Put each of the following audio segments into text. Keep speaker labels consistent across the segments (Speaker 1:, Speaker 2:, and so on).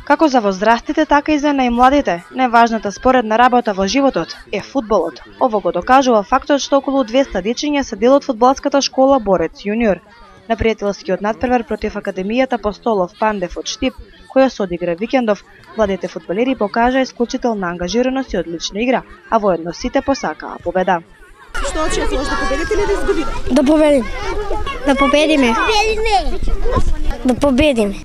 Speaker 1: Како за возрастите, така и за најмладите, најважната споредна работа во животот е фудбалот. Ово го докажува фактот што околу 200 дечиња се дел од фудбалската школа Борец јуниор. На пријателскиот надпревар против Академијата Постолов Пандев од Штип, која се одигра викендов, младите фудбалери покажаа исклучителна ангажираност и одлична игра, а воедно сите посакаа победа.
Speaker 2: Што очекуваш, да победите или да изгубите?
Speaker 3: Да победим. Да победиме. Да победиме.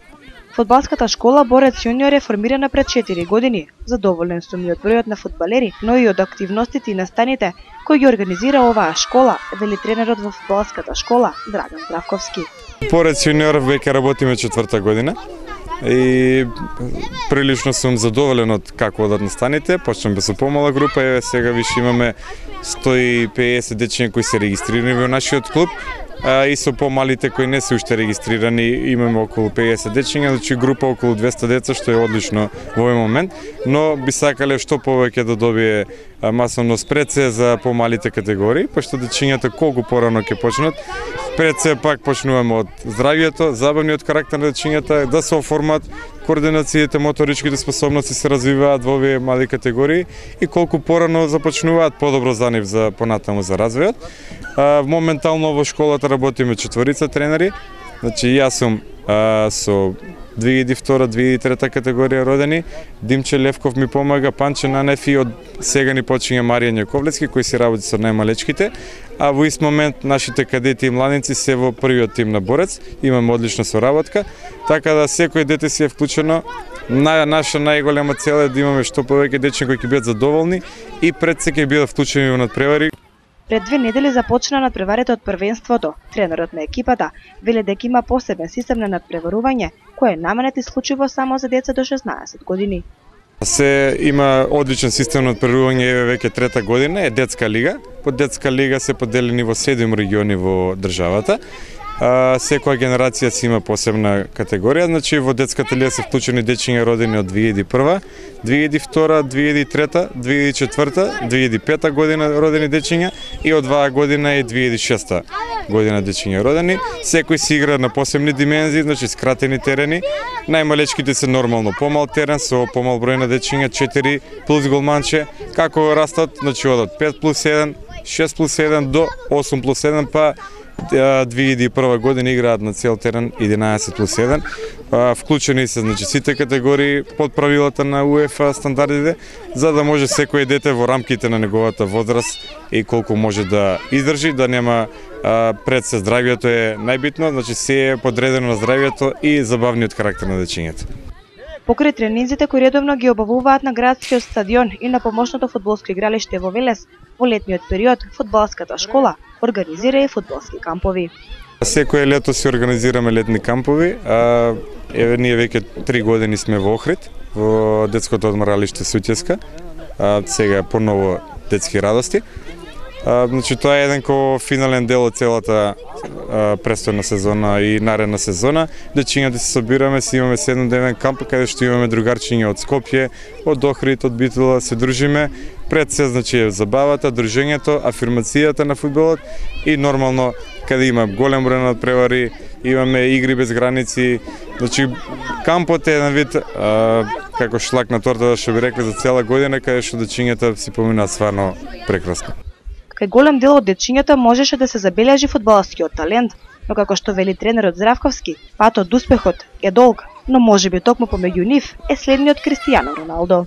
Speaker 1: Фудбалската школа Борец јуниор е формирана пред 4 години. Задоволен сум и од бројот на фудбалери, но и од активностите и настаните кои ги организира оваа школа, вели тренерот во фудбалската школа Драган Здравковски.
Speaker 4: Борец јуниор веќе работиме 4-та година и прилично сум задоволен од како одат настаните. Почнеме со помала група, еве сега више имаме 150 дечиња кои се регистрирани во нашиот клуб. И со помалите кои не се уште регистрирани имаме околу 50 дечиња, значи група околу 200 деца, што е одлично во овој момент, но би сакале што повеќе да добие масовност пред се за помалите категории, пошто дечињата колку порано ќе почнат, пред се пак почнуваме од здравието, забавниот карактер на дечињата, да се оформат координациите, моторичките способности се развиваат во овие мали категории и колку порано започнуваат, подобро за нив за понатаму за развојот. Моментално во школата работиме 4 тренери, значи јас сум со 2002-2003 категорија родени, Димче Левков ми помага, Панче Нанев и од сега ни почиња Маријан Јаковлевски кој се работи со најмалечките, а во ист момент нашите кадети и младенци се во првиот тим на Борец, имаме одлична соработка, така да секој дете си е вклучено. Наша најголема цел е да имаме што повеќе дечиња кои ќе бидат задоволни и пред се ќе бидат вклучени во надпревари.
Speaker 1: Пред 2 недели започна надпреварите од првенството. Тренерот на екипата вели дека има посебен систем на надпреварување, кој е наменет исклучиво само за деца до 16 години.
Speaker 4: Се има одличен систем на надпреварување, еве веќе 3-та година, е детска лига. По детска лига се поделени во 7 региони во државата. Секоја генерација си има посебна категорија, значи во детската лига се вклучени дечиња родени од 2001, 2002, 2003, 2004, 2005 година родени дечиња и од 2 година и 2006 година дечиња родени. Секој си игра на посебни димензии, значи скратени терени. Најмалечките се нормално помал терен со помал број на дечиња, 4 плюс голманче. Како растат, значи одат 5 плюс 1, 6 плюс 1 до 8 плюс 1, па 2001 година играат на цел терен 11 плюс 1. Вклучени се значи сите категории под правилата на УЕФА стандардите, за да може секој дете во рамките на неговата возраст и колку може да издржи, да нема пред се здравието е најбитно, значи се е подредено на здравието и забавниот карактер на дечињата.
Speaker 1: Покрај тренинзите кои редовно ги обавуваат на градскиот стадион и на помошното фудбалско игралиште во Велес, во летниот период фудбалската школа организира и фудбалски кампови.
Speaker 4: Секое лето си организираме летни кампови, еве ние веќе 3 години сме во Охрид, во детското одморалиште Сутјеска, сега поново детски радости. Значи тоа е еден финален дел од целата престојна сезона и наредна сезона. Дечињата се собираме, си имаме 7-дневен камп каде што имаме другарчиња од Скопје, од Охрид, од Битола, се дружиме. Пред се значи забавата, дружењето, афирмацијата на фудбалот и нормално каде има голем број на надпревари, имаме игри без граници. Значи кампот е еден вид како шлак на тортата што би рекле за цела година каде што дечињата си поминаа стварно прекрасно.
Speaker 1: Кај голем дел од дечињата можеше да се забележи фудбалскиот талент, но како што вели тренерот Здравковски, патот до успехот е долг, но можеби токму помеѓу нив е следниот Кристијано Роналдо.